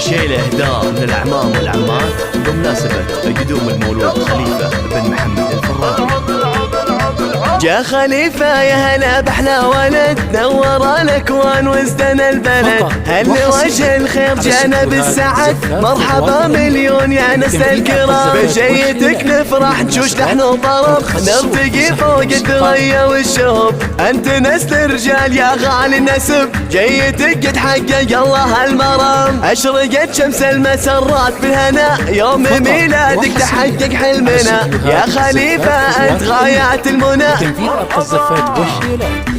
شيل اهداء من الاعمام والعمات بمناسبة قدوم المولود خليفة بن محمد الفرادي. جا خليفة يا هلا بحلا ولد، نور الاكوان وازدن البلد، هل وجه الخير جانا بالسعد، مرحبا مليون يا نسل الكرام، بجيتك نفرح نشوش لحن وطرب، نرتقي فوق الثريا والشهب، انت نسل الرجال يا غالي النسب، جيتك قد حقق الله المرام، اشرقت شمس المسرات بالهنا، يوم ميلادك تحقق حلمنا، يا خليفة انت غايات المنى،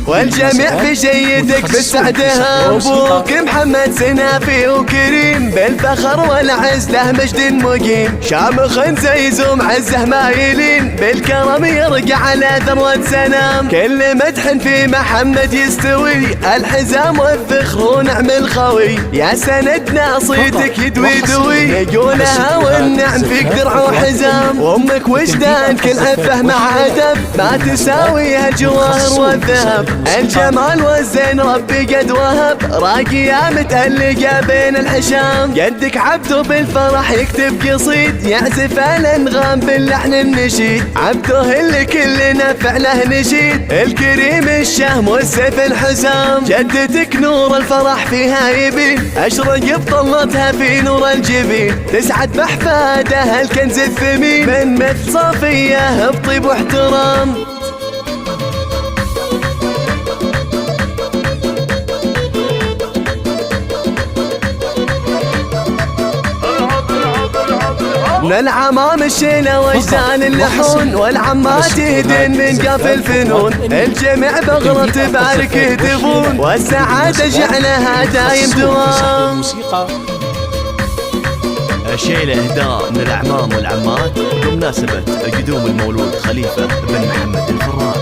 والجميع في جيتك بالسعدها، ابوك محمد سنافي وكريم، بالفخر والعز له مجد مقيم، شامخ زيزوم عزه مايلين، بالكرم يرقع على ذروة سنام، كل مدح في محمد يستوي، الحزام والذخر ونعم الخوي، يا سندنا صيتك يدوي دوي، نقولها والنعم فيك درع وحزام، وامك وجدان كل عفه مع ادب، ما تساويها الجواهر والذهب، الجمال والزين ربي قد وهب، راقية متألقة بين الحشام، قدك عبده بالفرح يكتب قصيد، يعزف الانغام باللحن النشيد، عبده اللي كلنا فعله نشيد، الكريم الشهم والسيف الحسام، جدتك نور الفرح فيها يبين، اشرق بطلتها في نور الجبين، تسعد بحفادها الكنز الثمين، من مثل صفية بطيب واحترام. من العمام الشيلة وجدان اللحون، والعمات يهدين من قاف الفنون، الجميع بغرة تبارك يهتفون، والسعادة جعلها دايم دوام. شيل اهداء من الاعمام والعمات بمناسبة قدوم المولود خليفة بن محمد الفرادي.